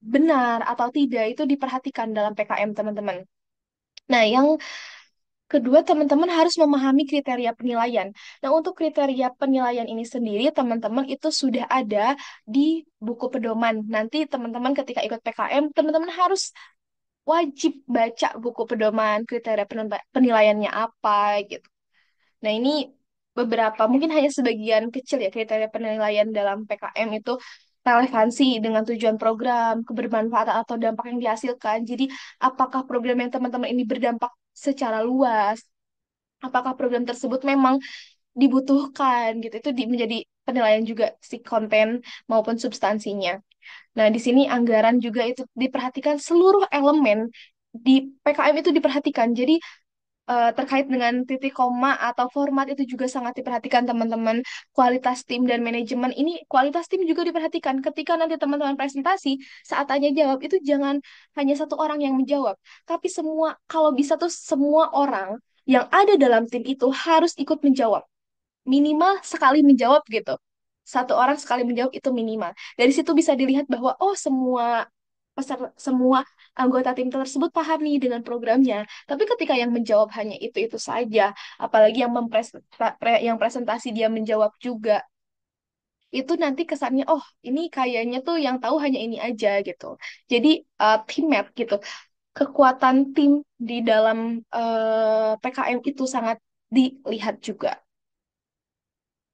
benar atau tidak, itu diperhatikan dalam PKM teman-teman. Nah, yang kedua, teman-teman harus memahami kriteria penilaian. Nah, untuk kriteria penilaian ini sendiri, teman-teman itu sudah ada di buku pedoman. Nanti teman-teman ketika ikut PKM, teman-teman harus wajib baca buku pedoman, kriteria penilaiannya apa gitu. Nah, ini beberapa, mungkin hanya sebagian kecil ya kriteria penilaian dalam PKM itu relevansi dengan tujuan program, kebermanfaatan atau dampak yang dihasilkan. Jadi, apakah program yang teman-teman ini berdampak secara luas? Apakah program tersebut memang dibutuhkan gitu? Itu menjadi penilaian juga si konten maupun substansinya. Nah, di sini anggaran juga itu diperhatikan, seluruh elemen di PKM itu diperhatikan. Jadi terkait dengan titik koma atau format itu juga sangat diperhatikan teman-teman. Kualitas tim dan manajemen ini, kualitas tim juga diperhatikan. Ketika nanti teman-teman presentasi, saat tanya jawab itu jangan hanya satu orang yang menjawab, tapi semua, kalau bisa tuh semua orang yang ada dalam tim itu harus ikut menjawab, minimal sekali menjawab gitu. Satu orang sekali menjawab itu minimal. Dari situ bisa dilihat bahwa oh, semua anggota tim tersebut paham nih dengan programnya. Tapi ketika yang menjawab hanya itu saja, apalagi yang presentasi dia menjawab juga, itu nanti kesannya oh, ini kayaknya tuh yang tahu hanya ini aja gitu. Jadi teammate gitu. Kekuatan tim di dalam PKM itu sangat dilihat juga.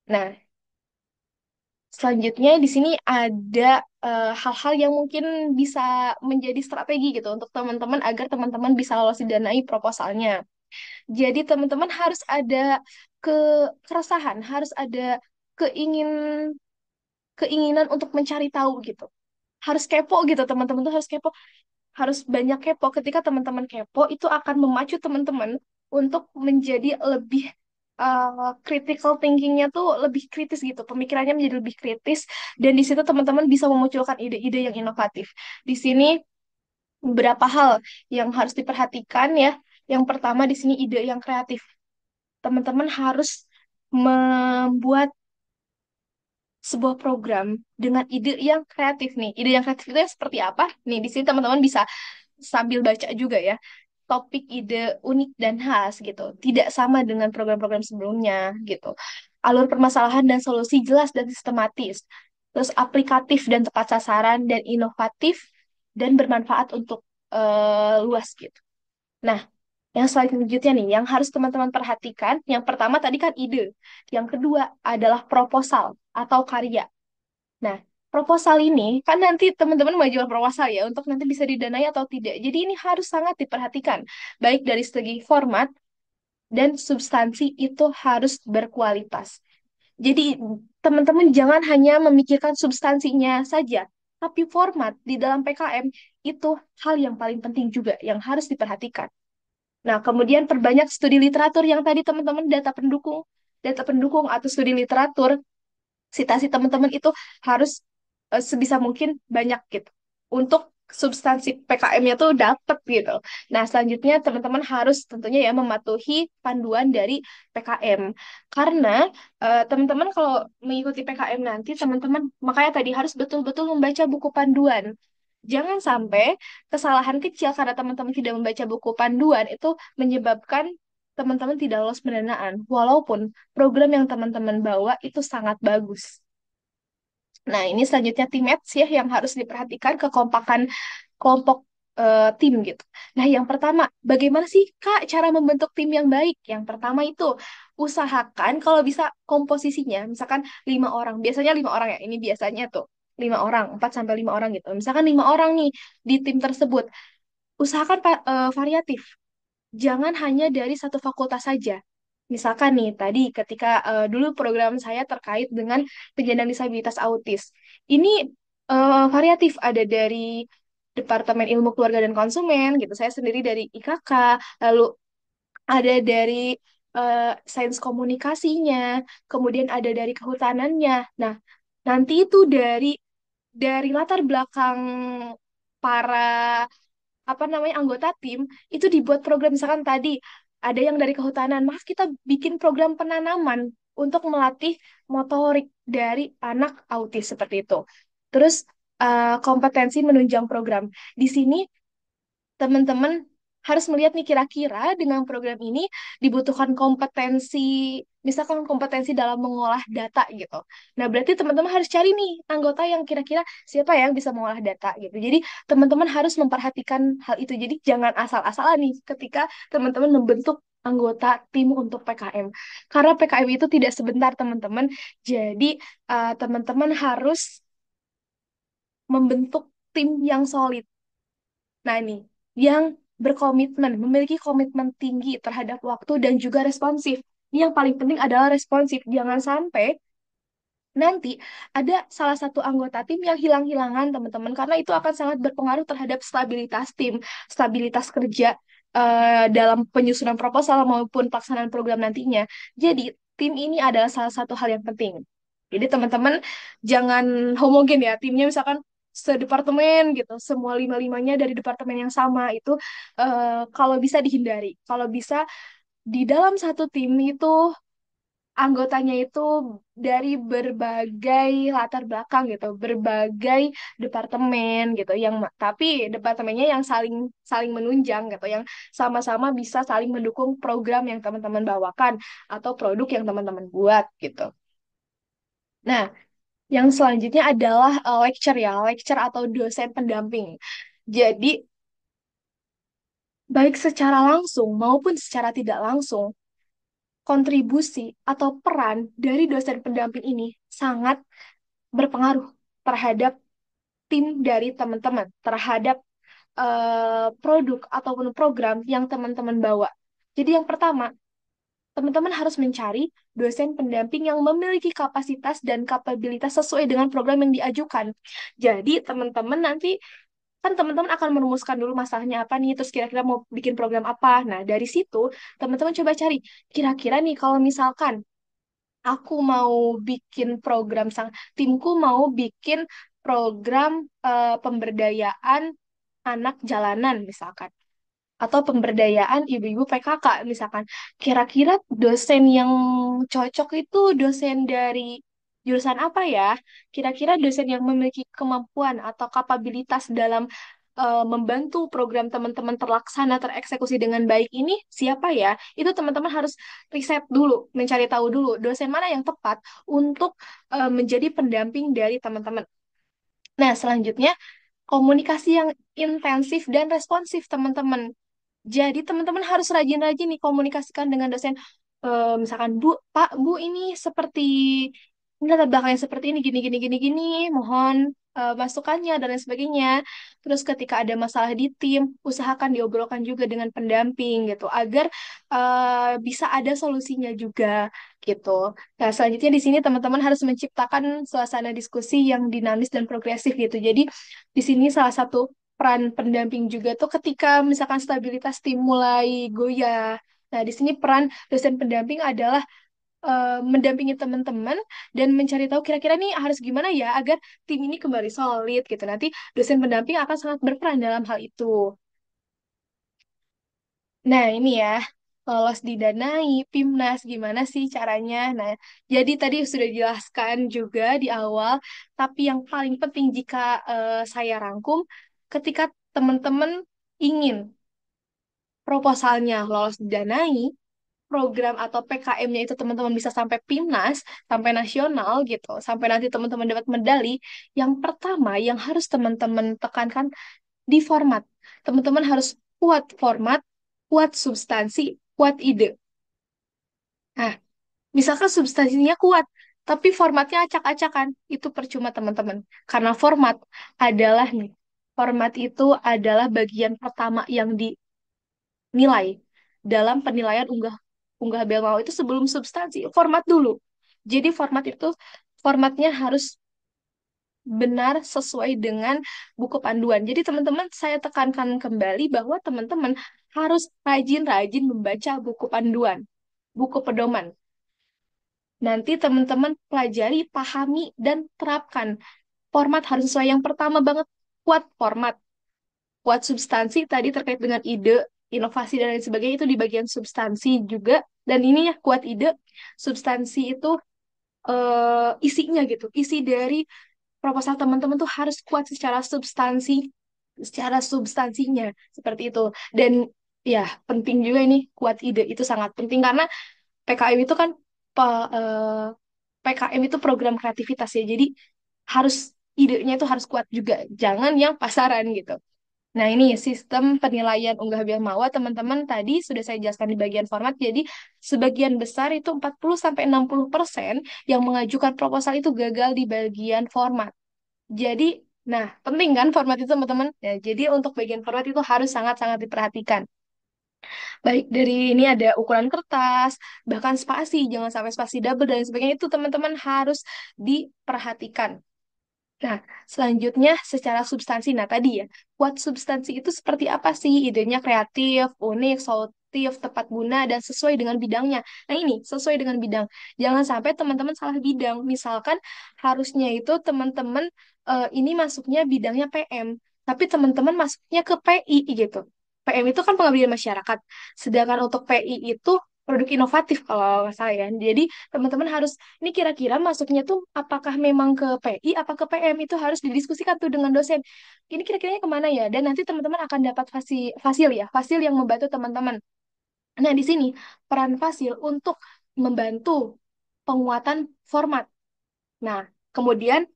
Nah, selanjutnya di sini ada hal-hal yang mungkin bisa menjadi strategi gitu untuk teman-teman agar teman-teman bisa lolos didanai proposalnya. Jadi teman-teman harus ada keresahan, harus ada keingin keinginan untuk mencari tahu gitu. Harus kepo gitu, teman-teman tuh harus kepo, harus banyak kepo. Ketika teman-teman kepo, itu akan memacu teman-teman untuk menjadi lebih critical thinkingnya tuh lebih kritis gitu, pemikirannya menjadi lebih kritis, dan di situ teman-teman bisa memunculkan ide-ide yang inovatif. Di sini beberapa hal yang harus diperhatikan ya. Yang pertama di sini ide yang kreatif. Teman-teman harus membuat sebuah program dengan ide yang kreatif nih. Ide yang kreatif itu yang seperti apa? Nih, di sini teman-teman bisa sambil baca juga ya. Topik ide unik dan khas gitu. Tidak sama dengan program-program sebelumnya gitu. Alur permasalahan dan solusi jelas dan sistematis. Terus aplikatif dan tepat sasaran dan inovatif dan bermanfaat untuk luas gitu. Nah, yang selanjutnya nih, yang harus teman-teman perhatikan, yang pertama tadi kan ide. Yang kedua adalah proposal atau karya. Nah, proposal ini kan nanti teman-teman mengajukan proposal ya untuk nanti bisa didanai atau tidak. Jadi ini harus sangat diperhatikan, baik dari segi format dan substansi itu harus berkualitas. Jadi teman-teman jangan hanya memikirkan substansinya saja, tapi format di dalam PKM itu hal yang paling penting juga yang harus diperhatikan. Nah, kemudian perbanyak studi literatur yang tadi teman-teman data pendukung atau studi literatur, citasi teman-teman itu harus sebisa mungkin banyak gitu untuk substansi PKM-nya tuh dapet gitu. Nah, selanjutnya teman-teman harus tentunya ya mematuhi panduan dari PKM. Karena teman-teman kalau mengikuti PKM nanti, teman-teman makanya tadi harus betul-betul membaca buku panduan. Jangan sampai kesalahan kecil karena teman-teman tidak membaca buku panduan itu menyebabkan teman-teman tidak lolos pendanaan. Walaupun program yang teman-teman bawa itu sangat bagus. Nah, ini selanjutnya teammates ya yang harus diperhatikan kekompakan kelompok tim gitu. Nah, yang pertama, bagaimana sih Kak cara membentuk tim yang baik? Yang pertama itu usahakan kalau bisa komposisinya, misalkan 5 orang, biasanya 5 orang ya, ini biasanya tuh 5 orang, 4 sampai 5 orang gitu. Misalkan 5 orang nih di tim tersebut, usahakan variatif. Jangan hanya dari satu fakultas saja. Misalkan nih, tadi ketika dulu program saya terkait dengan penyandang disabilitas autis. Ini variatif, ada dari Departemen Ilmu Keluarga dan Konsumen, gitu. Saya sendiri dari IKK, lalu ada dari sains komunikasinya, kemudian ada dari kehutanannya. Nah, nanti itu dari latar belakang para apa namanya anggota tim itu dibuat program misalkan tadi ada yang dari kehutanan, maka kita bikin program penanaman untuk melatih motorik dari anak autis seperti itu. Terus kompetensi menunjang program. Di sini teman-teman harus melihat nih kira-kira dengan program ini dibutuhkan kompetensi, misalkan kompetensi dalam mengolah data gitu. Nah, berarti teman-teman harus cari nih anggota yang kira-kira siapa yang bisa mengolah data gitu. Jadi, teman-teman harus memperhatikan hal itu. Jadi, jangan asal-asalan nih ketika teman-teman membentuk anggota tim untuk PKM. Karena PKM itu tidak sebentar, teman-teman. Jadi, teman-teman harus membentuk tim yang solid. Nah, ini yang berkomitmen, memiliki komitmen tinggi terhadap waktu dan juga responsif. Ini yang paling penting adalah responsif. Jangan sampai nanti ada salah satu anggota tim yang hilang-hilangan, teman-teman, karena itu akan sangat berpengaruh terhadap stabilitas tim, stabilitas kerja dalam penyusunan proposal maupun pelaksanaan program nantinya. Jadi, tim ini adalah salah satu hal yang penting. Jadi, teman-teman jangan homogen ya, timnya misalkan sedepartemen gitu, semua lima-limanya dari departemen yang sama itu kalau bisa dihindari. Kalau bisa di dalam satu tim itu anggotanya itu dari berbagai latar belakang gitu, berbagai departemen gitu, yang tapi departemennya yang saling saling menunjang gitu, yang sama-sama bisa saling mendukung program yang teman-teman bawakan atau produk yang teman-teman buat gitu. Nah, yang selanjutnya adalah lecture ya, lecture atau dosen pendamping. Jadi, baik secara langsung maupun secara tidak langsung, kontribusi atau peran dari dosen pendamping ini sangat berpengaruh terhadap tim dari teman-teman, terhadap produk ataupun program yang teman-teman bawa. Jadi yang pertama, teman-teman harus mencari dosen pendamping yang memiliki kapasitas dan kapabilitas sesuai dengan program yang diajukan. Jadi teman-teman nanti kan teman-teman akan merumuskan dulu masalahnya apa nih, terus kira-kira mau bikin program apa. Nah, dari situ teman-teman coba cari, kira-kira nih kalau misalkan aku mau bikin program timku mau bikin program pemberdayaan anak jalanan misalkan atau pemberdayaan ibu-ibu PKK misalkan. Kira-kira dosen yang cocok itu dosen dari jurusan apa ya? Kira-kira dosen yang memiliki kemampuan atau kapabilitas dalam membantu program teman-teman terlaksana, tereksekusi dengan baik ini siapa ya? Itu teman-teman harus riset dulu, mencari tahu dulu dosen mana yang tepat untuk menjadi pendamping dari teman-teman. Nah, selanjutnya komunikasi yang intensif dan responsif, teman-teman. Jadi teman-teman harus rajin-rajin nih komunikasikan dengan dosen. Misalkan Bu, Pak, Bu ini seperti ini latar belakangnya seperti ini, gini, gini, gini, gini. Mohon masukannya dan lain sebagainya. Terus ketika ada masalah di tim, usahakan diobrolkan juga dengan pendamping gitu, agar bisa ada solusinya juga gitu. Nah, selanjutnya di sini teman-teman harus menciptakan suasana diskusi yang dinamis dan progresif gitu. Jadi di sini salah satu peran pendamping juga tuh ketika misalkan stabilitas tim mulai goyah. Nah, di sini peran dosen pendamping adalah mendampingi teman-teman dan mencari tahu kira-kira nih harus gimana ya agar tim ini kembali solid gitu. Nanti dosen pendamping akan sangat berperan dalam hal itu. Nah, ini ya, lolos didanai, PIMNAS, gimana sih caranya? Nah, jadi tadi sudah dijelaskan juga di awal, tapi yang paling penting jika saya rangkum, ketika teman-teman ingin proposalnya lolos didanai, program atau PKM-nya itu teman-teman bisa sampai PIMNAS, sampai nasional gitu, sampai nanti teman-teman dapat medali, yang pertama yang harus teman-teman tekankan di format. Teman-teman harus kuat format, kuat substansi, kuat ide. Nah, misalkan substansinya kuat, tapi formatnya acak-acakan, itu percuma teman-teman. Karena format adalah nih, format itu adalah bagian pertama yang dinilai dalam penilaian unggah unggah Belmau itu sebelum substansi, format dulu. Jadi formatnya harus benar sesuai dengan buku panduan. Jadi teman-teman saya tekankan kembali bahwa teman-teman harus rajin-rajin membaca buku panduan, buku pedoman. Nanti teman-teman pelajari, pahami, dan terapkan. Format harus sesuai. Yang pertama banget, kuat format. Kuat substansi tadi terkait dengan ide, inovasi, dan lain sebagainya itu di bagian substansi juga. Dan ini ya, kuat ide, substansi itu isinya gitu. Isi dari proposal teman-teman tuh harus kuat secara substansinya seperti itu. Dan ya penting juga ini kuat ide itu sangat penting karena PKM itu kan PKM itu program kreativitas ya. Jadi harus idenya itu harus kuat juga. Jangan yang pasaran gitu. Nah, ini sistem penilaian unggah Bill Mawa teman-teman tadi sudah saya jelaskan di bagian format. Jadi, sebagian besar itu 40-60% yang mengajukan proposal itu gagal di bagian format. Jadi, nah, penting kan format itu teman-teman? Ya, jadi untuk bagian format itu harus sangat-sangat diperhatikan. Baik dari ini ada ukuran kertas, bahkan spasi, jangan sampai spasi double dan sebagainya itu teman-teman harus diperhatikan. Nah, selanjutnya secara substansi. Nah, tadi ya, kuat substansi itu seperti apa sih? Idenya kreatif, unik, solutif, tepat guna, dan sesuai dengan bidangnya. Nah, ini sesuai dengan bidang. Jangan sampai teman-teman salah bidang. Misalkan harusnya itu teman-teman ini masuknya bidangnya PM, tapi teman-teman masuknya ke PI gitu. PM itu kan pengabdian masyarakat. Sedangkan untuk PI itu produk inovatif kalau nggak salah ya. Jadi teman-teman harus ini kira-kira masuknya tuh apakah memang ke PI apa ke PM itu harus didiskusikan tuh dengan dosen. Ini kira-kiranya kemana ya? Dan nanti teman-teman akan dapat fasil ya, fasil yang membantu teman-teman. Nah, di sini peran fasil untuk membantu penguatan format. Nah, kemudian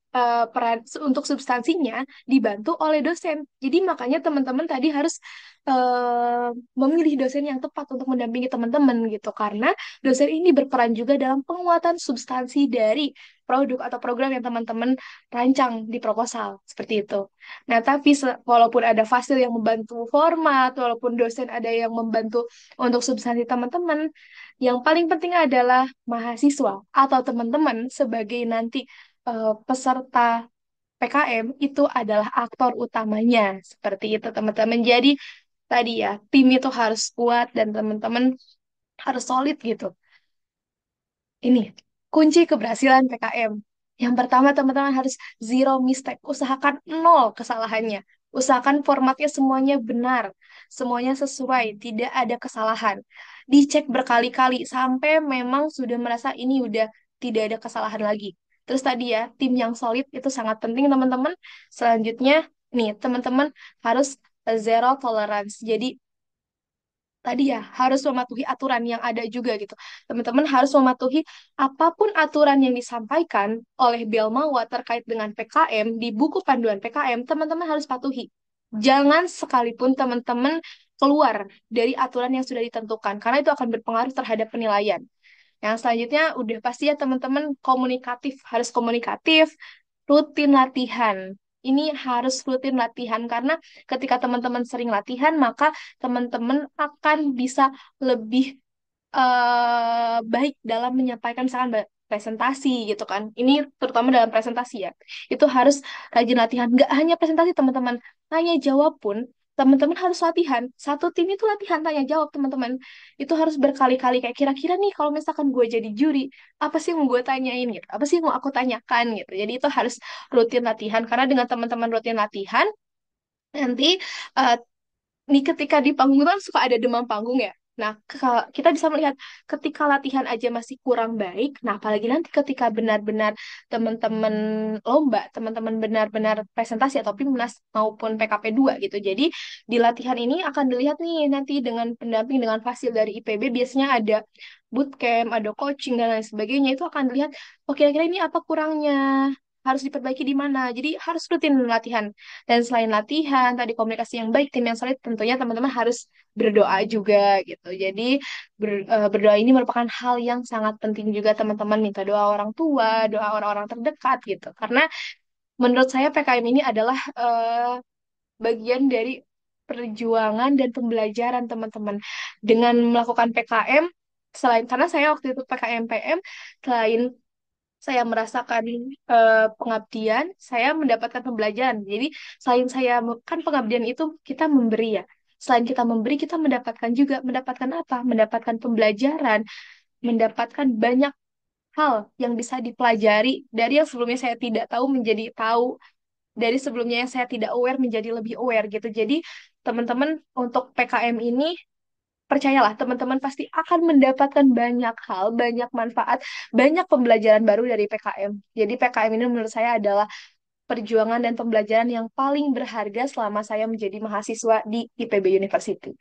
peran untuk substansinya dibantu oleh dosen. Jadi makanya teman-teman tadi harus memilih dosen yang tepat untuk mendampingi teman-teman gitu. Karena dosen ini berperan juga dalam penguatan substansi dari produk atau program yang teman-teman rancang di proposal. Seperti itu. Nah, tapi walaupun ada fasil yang membantu format, walaupun dosen ada yang membantu untuk substansi teman-teman, yang paling penting adalah mahasiswa atau teman-teman sebagai nanti peserta PKM itu adalah aktor utamanya. Seperti itu, teman-teman. Jadi tadi ya, tim itu harus kuat dan teman-teman harus solid gitu. Ini kunci keberhasilan PKM. Yang pertama, teman-teman harus zero mistake. Usahakan nol kesalahannya. Usahakan formatnya semuanya benar, semuanya sesuai, tidak ada kesalahan. Dicek berkali-kali sampai memang sudah merasa ini udah tidak ada kesalahan lagi. Terus tadi ya, tim yang solid itu sangat penting, teman-teman. Selanjutnya, nih, teman-teman harus zero tolerance. Jadi, tadi ya harus mematuhi aturan yang ada juga gitu. Teman-teman harus mematuhi apapun aturan yang disampaikan oleh Belmawa terkait dengan PKM di buku panduan PKM, teman-teman harus patuhi. Jangan sekalipun teman-teman keluar dari aturan yang sudah ditentukan karena itu akan berpengaruh terhadap penilaian. Yang selanjutnya udah pasti ya teman-teman harus komunikatif, rutin latihan. Ini harus rutin latihan karena ketika teman-teman sering latihan, maka teman-teman akan bisa lebih baik dalam menyampaikan misalkan presentasi gitu kan. Ini terutama dalam presentasi ya. Itu harus rajin latihan. Nggak hanya presentasi teman-teman, tanya jawab pun teman-teman harus latihan. Satu tim itu latihan tanya jawab teman-teman. Itu harus berkali-kali kayak kira-kira nih kalau misalkan gue jadi juri, apa sih yang mau gue tanyain gitu? Apa sih yang mau aku tanyakan gitu. Jadi itu harus rutin latihan karena dengan teman-teman rutin latihan nanti eh, nih ketika di panggung itu kan suka ada demam panggung ya. Nah, kita bisa melihat ketika latihan aja masih kurang baik, nah apalagi nanti ketika benar-benar teman-teman lomba, teman-teman benar-benar presentasi atau PIMNAS maupun PKP 2 gitu. Jadi di latihan ini akan dilihat nih nanti dengan pendamping dengan fasil dari IPB biasanya ada bootcamp, ada coaching dan lain sebagainya itu akan dilihat oh kira-kira ini apa kurangnya, harus diperbaiki di mana. Jadi harus rutin latihan. Dan selain latihan, tadi komunikasi yang baik, tim yang solid, tentunya teman-teman harus berdoa juga gitu. Jadi berdoa ini merupakan hal yang sangat penting juga teman-teman minta doa orang tua, doa orang-orang terdekat gitu. Karena menurut saya PKM ini adalah bagian dari perjuangan dan pembelajaran teman-teman. Dengan melakukan PKM, selain karena saya waktu itu PKM PM, selain saya merasakan pengabdian, saya mendapatkan pembelajaran. Jadi, selain kan pengabdian itu kita memberi ya. Selain kita memberi, kita mendapatkan juga. Mendapatkan apa? Mendapatkan pembelajaran, mendapatkan banyak hal yang bisa dipelajari dari yang sebelumnya saya tidak tahu menjadi tahu, dari sebelumnya yang saya tidak aware menjadi lebih aware gitu. Jadi, teman-teman untuk PKM ini percayalah, teman-teman pasti akan mendapatkan banyak hal, banyak manfaat, banyak pembelajaran baru dari PKM. Jadi PKM ini menurut saya adalah perjuangan dan pembelajaran yang paling berharga selama saya menjadi mahasiswa di IPB University.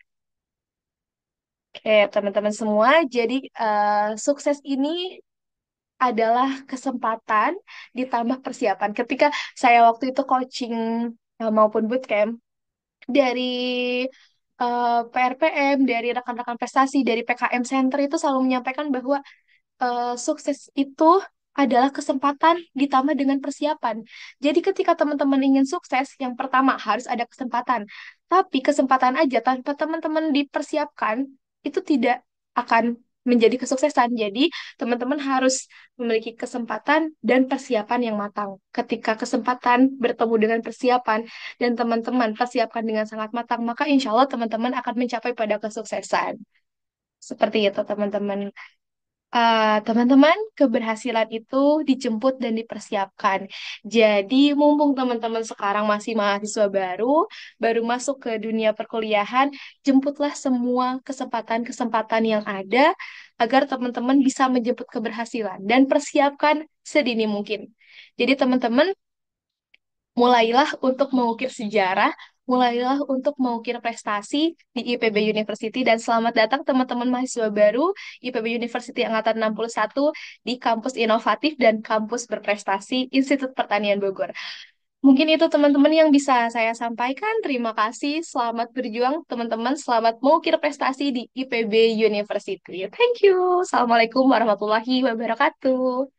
Oke, teman-teman semua, jadi sukses ini adalah kesempatan ditambah persiapan. Ketika saya waktu itu coaching maupun bootcamp, dari PRPM, dari rekan-rekan prestasi, dari PKM Center itu selalu menyampaikan bahwa sukses itu adalah kesempatan ditambah dengan persiapan. Jadi ketika teman-teman ingin sukses, yang pertama harus ada kesempatan. Tapi kesempatan aja tanpa teman-teman dipersiapkan, itu tidak akan menjadi kesuksesan. Jadi teman-teman harus memiliki kesempatan dan persiapan yang matang. Ketika kesempatan bertemu dengan persiapan dan teman-teman persiapkan dengan sangat matang, maka insya Allah teman-teman akan mencapai pada kesuksesan. Seperti itu, teman-teman. Teman-teman, keberhasilan itu dijemput dan dipersiapkan. Jadi, mumpung teman-teman sekarang masih mahasiswa baru, baru masuk ke dunia perkuliahan, jemputlah semua kesempatan-kesempatan yang ada agar teman-teman bisa menjemput keberhasilan dan persiapkan sedini mungkin. Jadi, teman-teman, mulailah untuk mengukir sejarah, mulailah untuk mengukir prestasi di IPB University, dan selamat datang teman-teman mahasiswa baru IPB University Angkatan 61 di kampus inovatif dan kampus berprestasi Institut Pertanian Bogor. Mungkin itu teman-teman yang bisa saya sampaikan. Terima kasih, selamat berjuang teman-teman, selamat mengukir prestasi di IPB University. Thank you. Assalamualaikum warahmatullahi wabarakatuh.